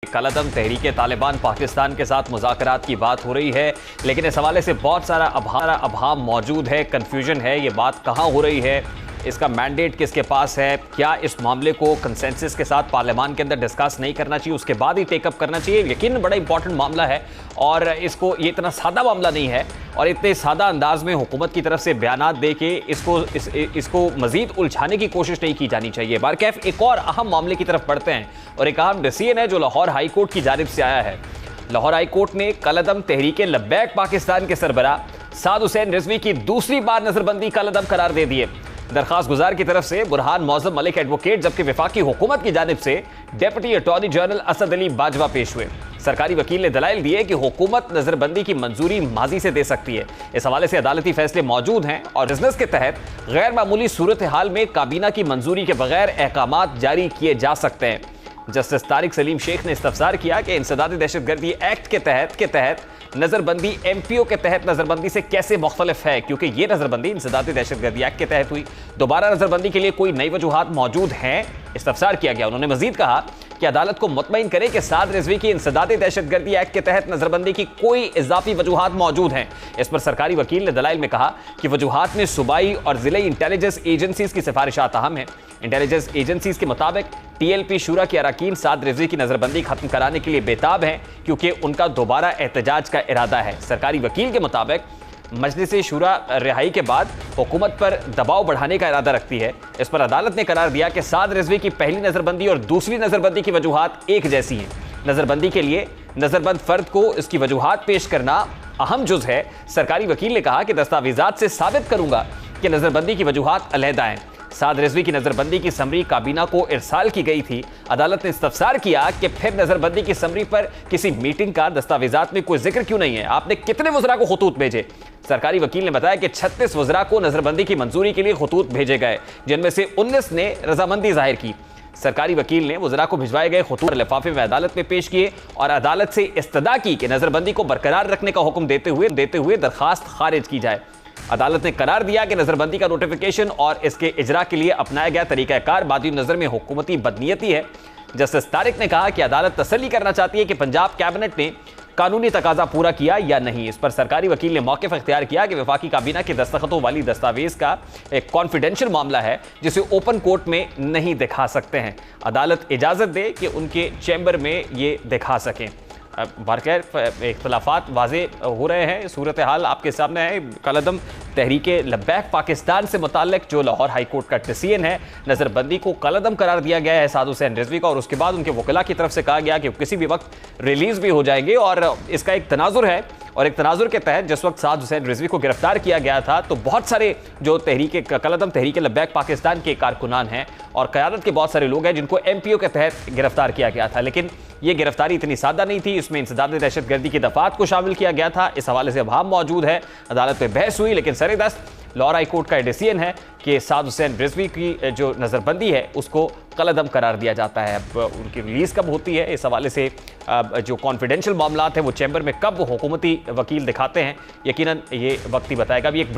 कलअदम तहरीके तालिबान पाकिस्तान के साथ मुज़ाकरात की बात हो रही है, लेकिन इस हवाले से बहुत सारा अभाम मौजूद है, कन्फ्यूजन है। ये बात कहाँ हो रही है, इसका मैंडेट किसके पास है, क्या इस मामले को कंसेंसस के साथ पार्लियामान के अंदर डिस्कस नहीं करना चाहिए, उसके बाद ही टेकअप करना चाहिए। यकीन बड़ा इंपॉर्टेंट मामला है और इसको ये इतना सादा मामला नहीं है और इतने सादा अंदाज में हुकूमत की तरफ से बयानात दे के इसको मजीद उलझाने की कोशिश नहीं की जानी चाहिए। बारकैफ एक और अहम मामले की तरफ बढ़ते हैं और एक अहम डिसीजन है जो लाहौर हाई कोर्ट की जानिब से आया है। लाहौर हाई कोर्ट ने कलअदम तहरीके लब्बैक पाकिस्तान के सरबराह साद हुसैन रिजवी की दूसरी बार नजरबंदी कलअदम करार दे दी है। दरखास्त गुजार की तरफ से बुरहान मौजम मलिक एडवोकेट, जबकि वफाकी हुकूमत की जानिब से deputy attorney general Asad Ali Bajwa पेश हुए। सरकारी वकील ने दलाइल दिए कि हुकूमत नजरबंदी की मंजूरी माजी से दे सकती है। इस हवाले से अदालती फैसले मौजूद हैं और बिजनेस के तहत गैर मामूली सूरत हाल में काबीना की मंजूरी के बगैर अहकामात जारी किए जा सकते हैं। जस्टिस तारिक सलीम शेख ने इस्तफसार किया कि इंसदाद दहशतगर्दी एक्ट के तहत नजरबंदी एमपीओ के तहत नजरबंदी से कैसे मुख्तलिफ है, क्योंकि ये नजरबंदी इंसदाद दहशतगर्दी एक्ट के तहत हुई। दोबारा नजरबंदी के लिए कोई नई वजूहात मौजूद हैं, इस्तफसार किया गया। उन्होंने मजीद कहा कि अदालत को मुतमईन करे कि साद रिजवी की इंसदाद दहशतगर्दी एक्ट के तहत नजरबंदी की कोई इजाफी वजूहात मौजूद हैं। इस पर सरकारी वकील ने दलाइल में कहा कि वजूहात में सूबाई और जिले इंटेलिजेंस एजेंसीज की सिफारिशात अहम हैं। इंटेलिजेंस एजेंसीज के मुताबिक टीएलपी शुरा के अरकान साद रिजवी की नजरबंदी खत्म कराने के लिए बेताब हैं, क्योंकि उनका दोबारा एहतजाज का इरादा है। सरकारी वकील के मुताबिक मजलिस शुरा रिहाई के बाद हुकूमत पर दबाव बढ़ाने का इरादा रखती है। इस पर अदालत ने करार दिया कि साद रिजवी की पहली नजरबंदी और दूसरी नजरबंदी की वजूहात एक जैसी हैं। नजरबंदी के लिए नजरबंद फर्द को इसकी वजूहात पेश करना अहम जुज है। सरकारी वकील ने कहा कि दस्तावेजात से साबित करूंगा कि नजरबंदी की वजूहात अलहदा हैं। साद रिजवी की नजरबंदी की समरी काबीना को इरसाल की गई थी। अदालत ने इस्तफसार किया कि फिर नजरबंदी की समरी पर किसी मीटिंग का दस्तावेजात में कोई जिक्र क्यों नहीं है, आपने कितने वज़रा को खतूत भेजे। सरकारी वकील ने बताया कि 36 वज़रा को नजरबंदी की मंजूरी के लिए खतूत भेजे गए, जिनमें से 19 ने रजामंदी जाहिर की। सरकारी वकील ने वज़रा को भिजवाए गए खतूत लिफाफे में अदालत में पेश किए और अदालत से इस्तदा की कि नजरबंदी को बरकरार रखने का हुक्म देते हुए दरखास्त खारिज की जाए। अदालत ने करार दिया कि नजरबंदी का नोटिफिकेशन और इसके इजरा के लिए अपनाया गया तरीकाकार बादी नजर में हुकूमती बदनीयती है। जस्टिस तारिक ने कहा कि अदालत तसल्ली करना चाहती है कि पंजाब कैबिनेट ने कानूनी तकाजा पूरा किया या नहीं। इस पर सरकारी वकील ने मौक़िफ़ इख्तियार किया कि वफाकी काबीना के दस्तखतों वाली दस्तावेज का एक कॉन्फिडेंशियल मामला है जिसे ओपन कोर्ट में नहीं दिखा सकते हैं। अदालत इजाज़त दे कि उनके चैम्बर में ये दिखा सकें। बारकैफ इख्तलाफात वाजे हो रहे हैं, सूरत हाल आपके सामने है। कलअदम तहरीके लब्बैक पाकिस्तान से मुताल्लिक जो लाहौर हाई कोर्ट का डिसीजन है, नज़रबंदी को कलअदम करार दिया गया है साद हुसैन रिजवी का, और उसके बाद उनके वकीला की तरफ से कहा गया कि किसी भी वक्त रिलीज़ भी हो जाएंगे। और इसका एक तनाजुर है और एक तनाजुर के तहत जिस वक्त साद हुसैन रिजवी को गिरफ्तार किया गया था तो बहुत सारे जो कलअदम तहरीके लब्बैक पाकिस्तान के कारकुनान हैं और क़यादत के बहुत सारे लोग हैं जिनको एमपीओ के तहत गिरफ्तार किया गया था, लेकिन ये गिरफ्तारी इतनी सादा नहीं थी। इसमें इंसदाद दहशतगर्दी की दफात को शामिल किया गया था। इस हवाले से अभाम मौजूद है। अदालत में बहस हुई, लेकिन सरेदस्त लाहौर हाई कोर्ट का डिसीजन है कि साद हुसैन रिजवी की जो नज़रबंदी है उसको कलअदम करार दिया जाता है। अब उनकी रिलीज़ कब होती है, इस हवाले से जो कॉन्फिडेंशियल मामलात हैं वो चैम्बर में कब हुकूमती वकील दिखाते हैं, यकीनन ये वक्त ही बताएगा। अभी एक